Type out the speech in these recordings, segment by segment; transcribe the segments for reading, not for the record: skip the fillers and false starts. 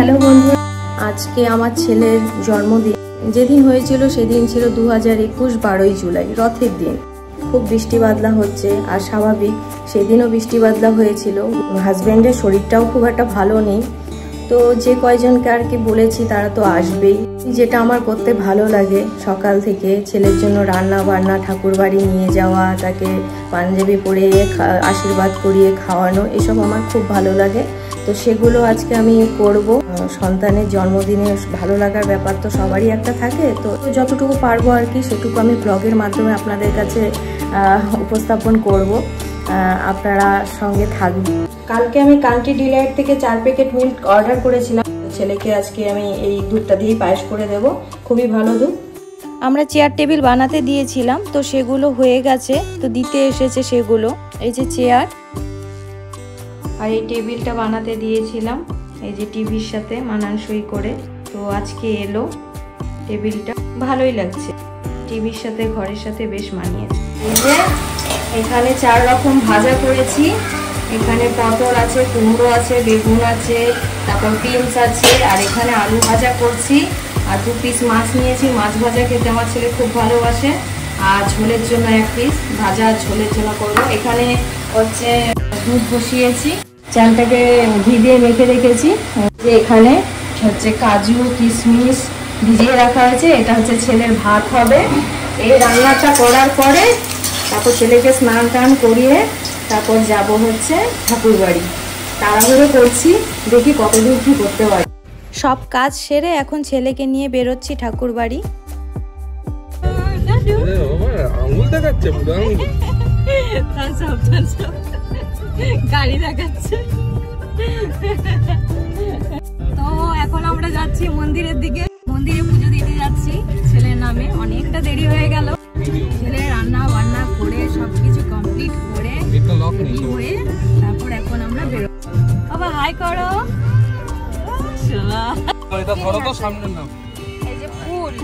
Hello বন্ধু, আজকে আমার ছেলের জন্মদিন। যেদিন হয়েছিল সেদিন ছিল 2021 12ই জুলাই, রথের দিন। খুব বৃষ্টি বাদলা হচ্ছে, আর স্বাভাবিক সেদিনও বৃষ্টি বাদলা হয়েছিল। হাজব্যান্ডের শরীরটাও খুব একটা ভালো নেই, তো যে কয়জনকে আর কি বলেছি তারা তো আসবেই। যেটা আমার করতে ভালো লাগে, সকাল থেকে ছেলের জন্য রান্না বান্না, ঠাকুর বাড়ি নিয়ে যাওয়া, তাকে পাঞ্জাবি পরিয়ে আশীর্বাদ করিয়ে খাওয়ানো, এসব আমার খুব ভালো লাগে। তো সেগুলো আজকে আমি করব। সন্তানের জন্মদিনে ভালো লাগার ব্যাপার তো সবারই একটা থাকে, তো যতটুকু পারবো আর কি সেটুকু আমি ব্লগের মাধ্যমে আপনাদের কাছে উপস্থাপন করব। আপনারা সঙ্গে থাকবেন। কালকে আমি কান্ট্রি ডিলাইট থেকে 4 প্যাকেট মিল্ক অর্ডার করেছিলাম। ছেলেকে আজকে আমি এই দুধটা দিয়ে পায়েস করে দেব, খুবই ভালো দুধ। আমরা চেয়ার টেবিল বানাতে দিয়েছিলাম, তো সেগুলো হয়ে গেছে, তো দিতে এসেছে সেগুলো। এই যে চেয়ার আর এই টেবিলটা বানাতে দিয়েছিলাম, এই যে টিভির সাথে মানানসই করে। তো আজকে এলো টেবিলটা, ভালোই লাগছে, টিভির সাথে ঘরের সাথে বেশ মানিয়েছে। এই যে এখানে 4 রকম ভাজা করেছি। এখানে পটল আছে, কুমড়ো আছে, বেগুন আছে, তারপর বিনস আছে, আর এখানে আলু ভাজা করছি। আর 2 পিস মাছ নিয়েছি, মাছ ভাজা খেতে আমার ছেলে খুব ভালোবাসে। আর ঝোলের জন্য 1 পিস ভাজা, ঝোলের জন্য করবো। এখানে হচ্ছে দুধ বসিয়েছি, চালটাকে ঘি দিয়ে মেখে রেখেছি। যে এখানে হচ্ছে কাজু কিশমিশ ভিজিয়ে রাখা হয়েছে, এটা হচ্ছে ছেলের ভাত হবে। এই রান্নাটা করার পরে তারপর ছেলেকে স্নান টান করিয়ে তারপর যাব হচ্ছে ঠাকুর বাড়ি। তাড়াহুড়ো করছি, দেখি কতদূর কি করতে পারি। সব কাজ সেরে এখন ছেলেকে নিয়ে বেরোচ্ছি ঠাকুর বাড়ি। গাড়ি দেখাচ্ছে। তো এখন আমরা যাচ্ছি মন্দিরের দিকে, মন্দিরে পুজো দিতে যাচ্ছি ছেলের নামে। অনেকটা দেরি হয়ে গেল, ছেলে রান্না বান্না করে সবকিছু কমপ্লিট করে হয়ে তারপর এখন আমরা বেরোবো। বাবা হাই করো। এই যে ফুল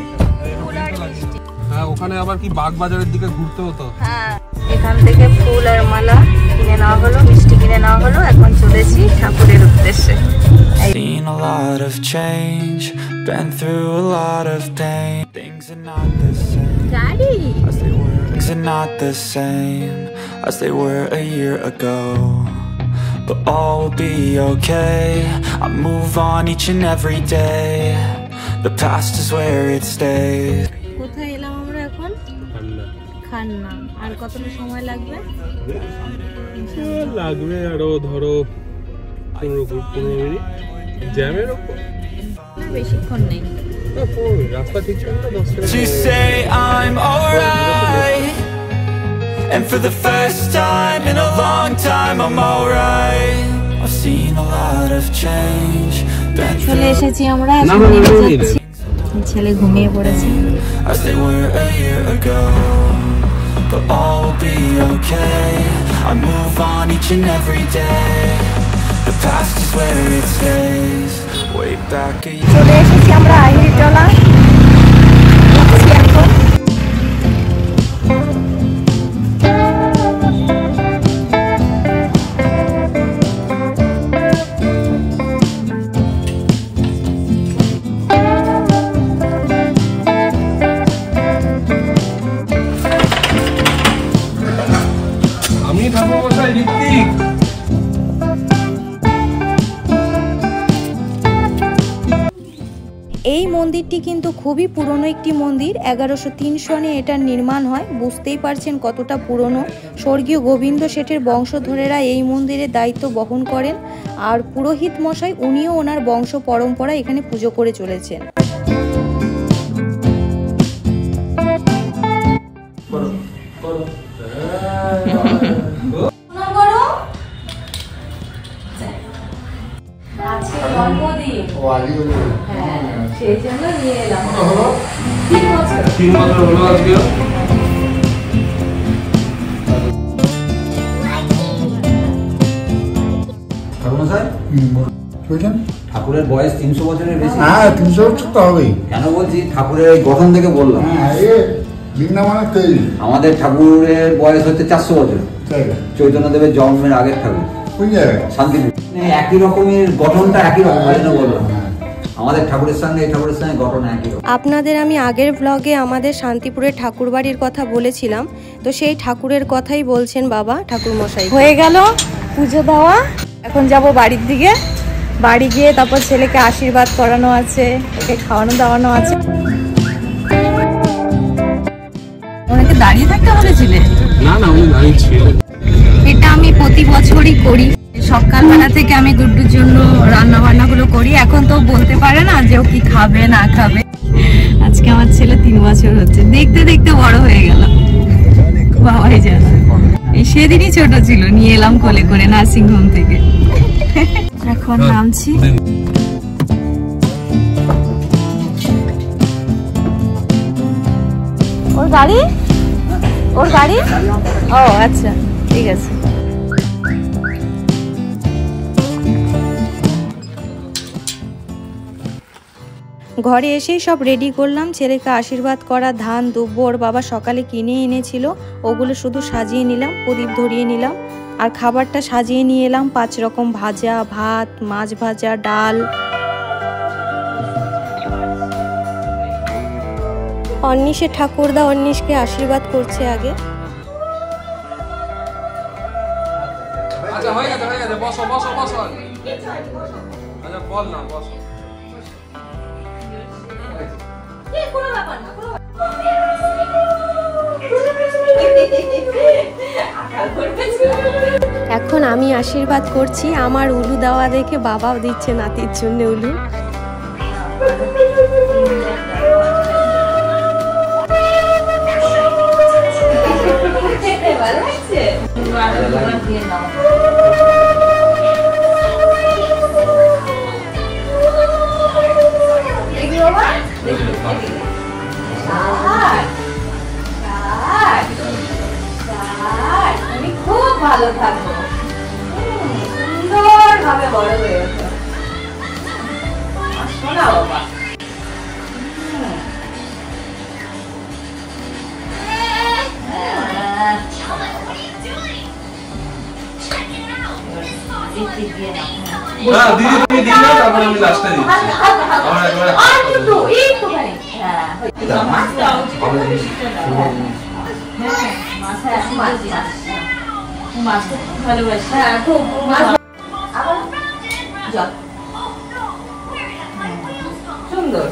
আর মিষ্টি। হ্যাঁ, ওখানে আবার কি বাগবাজারের দিকে ঘুরতে হতো। হ্যাঁ, এখান থেকে ফুল আর মালা কিনে নেওয়া হলো, মিষ্টি কিনে নেওয়া হলো। এখন চলেছি ঠাকুরের উদ্দেশ্যে। Seen a lot of change, been through a lot of pain. Things are not the same as they were. Things are not the same as they were a year ago. But all will be okay. I move on each and every day. The past is where it stays. কোথায় এলাম আমরা এখন? খান্না। আর কতটা সময় লাগবে? লাগবে আরো ধরো 15 মিনিট। জ্যামের উপর না, বেশিক্ষণ নেই। রাস্তা ঠিক আছে। To say I'm alright, and for the first time in a long time I'm alright. I've seen a lot of change. চলে এসেছি আমরা, এখন নেমে যাচ্ছি। ছেলে ঘুমিয়ে পড়েছে। As they were a year ago, but all will be okay. I move on each and every day. The past is where it stays. Way back a year. চলে এসেছি আমরা আহিরীটোলা। এখন আমি ঠাকুর মশাই ঋত্বিক। এই মন্দিরটি কিন্তু খুবই পুরনো একটি মন্দির। 1103 সনে এটার নির্মাণ হয়। বুঝতেই পারছেন কতটা পুরনো। স্বর্গীয় গোবিন্দ শেঠের বংশধরেরা এই মন্দিরের দায়িত্ব বহন করেন, আর পুরোহিত মশাই উনিও ওনার বংশ পরম্পরা এখানে পুজো করে চলেছেন। সেই জন্য নিয়ে এলাম। 3 বছর হলো আজকে। ঠাকুরের বয়স 300 বছরের বেশি। হ্যাঁ, 300 বছর তো হবেই। কেন বলছি, ঠাকুরের এই গঠন থেকে বললাম। আমাদের ঠাকুরের বয়স হচ্ছে 400 বছর। চৈতন্যদেবের জন্মের আগের ঠাকুর। শান্তিপুর একই রকমের গঠনটা, একই রকম বললাম। আমাদের ঠাকুরের সঙ্গে এই ঠাকুরের সঙ্গে ঘটনা একই রকম। আপনাদের আমি আগের ব্লগে আমাদের শান্তিপুরের ঠাকুর বাড়ির কথা বলেছিলাম, তো সেই ঠাকুরের কথাই বলছেন বাবা ঠাকুর মশাই। হয়ে গেল পুজো দেওয়া, এখন যাব বাড়ির দিকে। বাড়ি গিয়ে তারপর ছেলেকে আশীর্বাদ করানো আছে, ওকে খাওয়ানো দাওয়ানো আছে। ওনাকে দাঁড়িয়ে থাকতে বলেছিলে? না না, উনি দাঁড়িয়ে ছিল। এটা আমি প্রতি বছরই করি, সকালবেলা থেকে আমি গুড্ডুর জন্য রান্না বান্নাগুলো করি। এখন তো বলতে পারে না যে ও কি খাবে না খাবে। আজকে আমার ছেলে 3 বছর হচ্ছে, দেখতে দেখতে বড় হয়ে গেল, বাবাই জানে। এই সেদিনই ছোট ছিল, নিয়ে এলাম কোলে করে নার্সিং হোম থেকে। এখন নামছি। ওর গাড়ি, ওর গাড়ি, ও আচ্ছা ঠিক আছে। ঘরে এসেই সব রেডি করলাম, ছেলেকে আশীর্বাদ করা ধান দুব্বো ওর বাবা সকালে কিনে এনেছিল, ওগুলো শুধু সাজিয়ে নিলাম, প্রদীপ ধরিয়ে নিলাম। আর খাবারটা সাজিয়ে নিয়ে এলাম 5 রকম ভাজা, ভাত, মাছ ভাজা, ডাল। অন্নিশের ঠাকুরদা অন্নিশকে আশীর্বাদ করছে আগে। আচ্ছা হয়ে গেছে, বসো বসো বসো। আচ্ছা বল না, বসো। এখন আমি আশীর্বাদ করছি, আমার উলু দেওয়া দেখে বাবাও দিচ্ছে নাতির জন্য উলু। খুব ভালো থাকবো, সুন্দর ভাবে বড় হয়ে ওঠো। শোনা বাবা, হ্যাঁ দিদি তুমি দিন না, তারপর আমি লাস্টে দিচ্ছি। আমার একবার একটুখানি হ্যাঁ মাছটা খুব ভালোবাসি। হ্যাঁ খুব সুন্দর।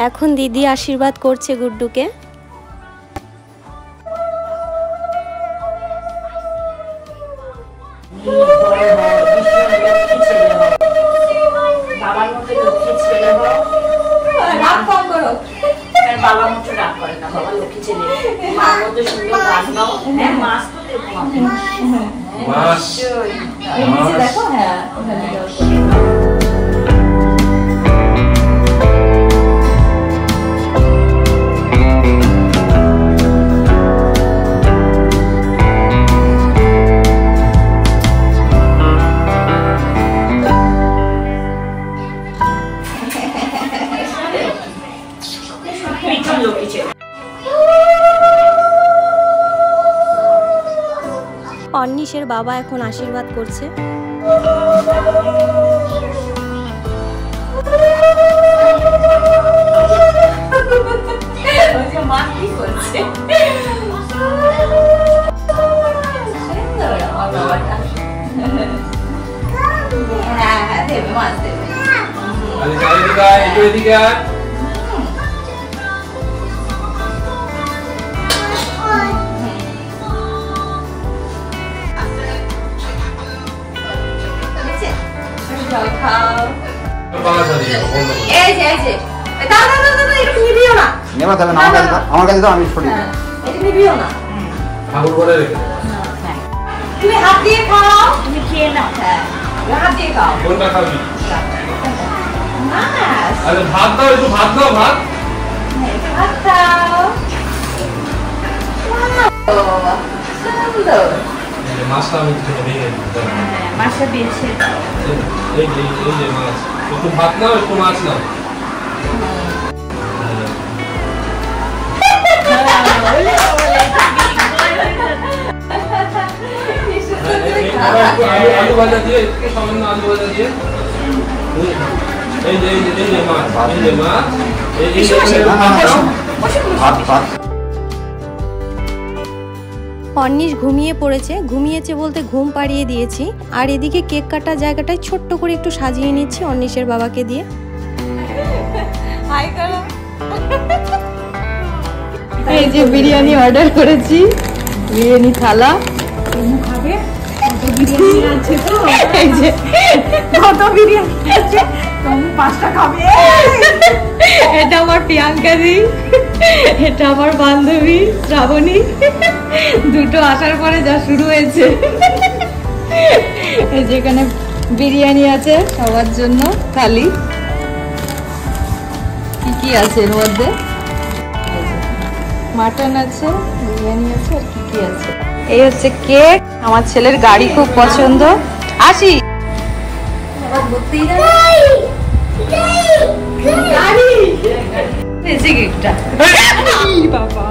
এখন দিদি আশীর্বাদ করছে গুড্ডুকে। বাবার মতো লক্ষ্মী ছেলে হও, রাগ কম করো। বাবার মতো রাগ করে না, বাবা লক্ষ্মী ছেলে। মার মতো সুন্দর গান গাও। হ্যাঁ মাছ তো দেখো, মাছ দেখো। হ্যাঁ অন্নিশের বাবা এখন আশীর্বাদ করছে। আমার কাছে তো আমি ছড়ি ঠাকুর করে রেখে তুমি হাত দিয়ে খাও, তুমি খেয়ে নাও। হ্যাঁ হাত দিয়ে খাও। কোনটা খাবি? মাছ। আরে ভাত দাও, একটু ভাত দাও, ভাত। ভাত খাও। সুন্দর। মাছটা আমি একটু ভেঙে দিই। মাছটা বেছে দাও। এই যে মাছ, একটু ভাত নাও, একটু মাছ নাও। ভাজা দিয়ে একটু সামান্য আলু ভাজা দিয়ে এই যে মাছ অন্নিশ ঘুমিয়ে পড়েছে, ঘুমিয়েছে বলতে ঘুম পাড়িয়ে দিয়েছি। আর এদিকে কেক কাটা জায়গাটায় ছোট্ট করে একটু সাজিয়ে নিচ্ছি অন্নিশের বাবাকে দিয়ে। এই যে বিরিয়ানি অর্ডার করেছি, বিরিয়ানি থালা। খাবে বিরিয়ানি আছে তো, এই যে কত বিরিয়ানি আছে, তুমি 5টা খাবে। এটা আমার প্রিয়াঙ্কা দি, এটা আমার বান্ধবী শ্রাবণী। দুটো আসার পরে যা শুরু হয়েছে। এই যে এখানে বিরিয়ানি আছে সবার জন্য থালি। কি কি আছে এর মধ্যে? মাটন আছে, বিরিয়ানি আছে, আর কি কি আছে। এই হচ্ছে কেক। আমার ছেলের গাড়ি খুব পছন্দ। আসি কেকটা বাবা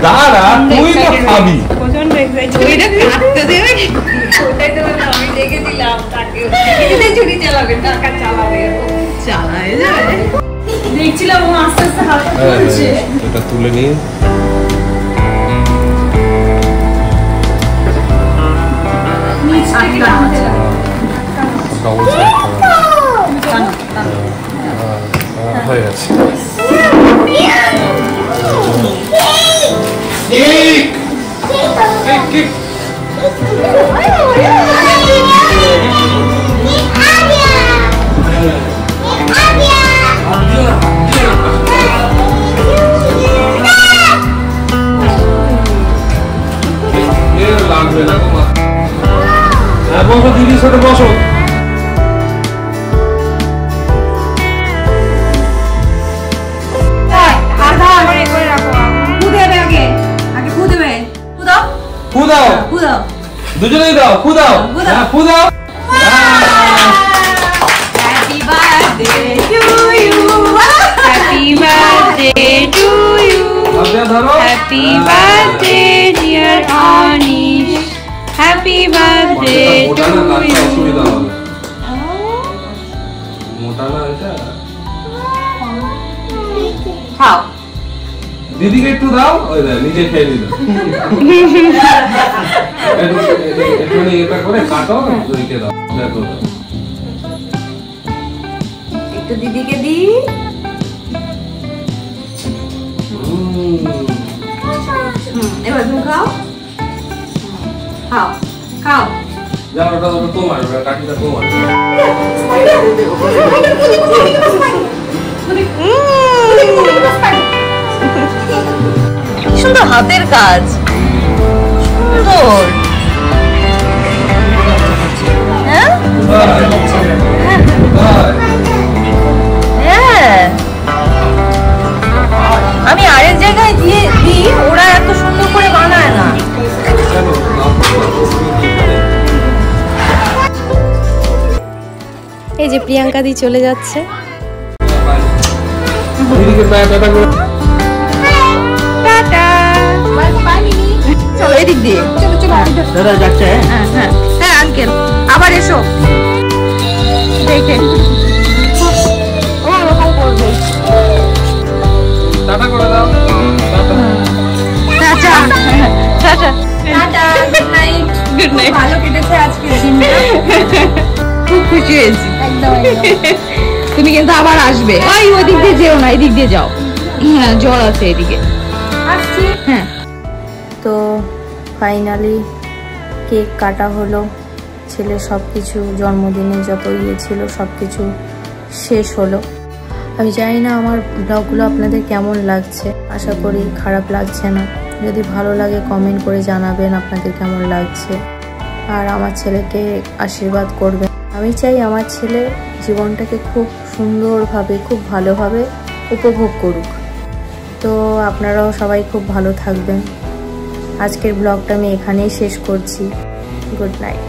দাঁড়া, তুই তো খাবি। প্রচন্ড এক্সাইটেড। কাটতে দেবে, ওটাই তো বললাম, আমি দেখে দিলাম তাকে। যদি চুরি চালাবে, টাকা চালাবে, চালায় যায়। দেখছিলাম ও আস্তে আস্তে হালকা চলছে। এটা তুলে নিয়ে হয়ে গেছে। লাগবে না তোমার। বসো দিদির সাথে বসো। দুজনেই দাও, ফু দাও, ফু দাও। Happy birthday to you, happy birthday to you, happy birthday dear Anish, happy birthday to you. মোটা না এটা? খাও। দিদিকে একটু দাও, ওই দাও, নিজে খেয়ে নিল। একটুখানি এটা করে কাটো, দইকে দাও, দেখো একটু দিদিকে দি। এবার তুমি খাও, খাও খাও। যাও, ওটা তোমার, ওটা কাঠিটা তোমার। কি সুন্দর হাতের কাজ, সুন্দর। হ্যাঁ হ্যাঁ, আমি আরেক জায়গায় দিয়ে দিই, ওরা এত সুন্দর করে বানায় না। এই যে প্রিয়াঙ্কা দি চলে যাচ্ছে। চলো এদিক দিয়ে, চলো চলো। দাদা যাচ্ছে। হ্যাঁ হ্যাঁ হ্যাঁ আঙ্কেল, আবার এসো। দেখে ওরকম করবে। টাটা করে দাও। Tata tata tata, good night. Good night. ভালো কেটেছে আজকে দিনটা, খুব খুশি হয়েছি। একদম তুমি কিন্তু আবার আসবে। ওই দিক দিয়ে যেও না, এদিক দিয়ে যাও। হ্যাঁ জ্বর আছে এদিকে। আসছি। হ্যাঁ। তো ফাইনালি কেক কাটা হলো, ছেলে সব কিছু জন্মদিনে যত ইয়ে ছিল সব কিছু শেষ হলো। আমি জানি না আমার ব্লগগুলো আপনাদের কেমন লাগছে, আশা করি খারাপ লাগছে না। যদি ভালো লাগে কমেন্ট করে জানাবেন আপনাদের কেমন লাগছে, আর আমার ছেলেকে আশীর্বাদ করবেন। আমি চাই আমার ছেলে জীবনটাকে খুব সুন্দরভাবে, খুব ভালোভাবে উপভোগ করুক। তো আপনারাও সবাই খুব ভালো থাকবেন। আজকের ব্লগটা আমি এখানেই শেষ করছি। Good night.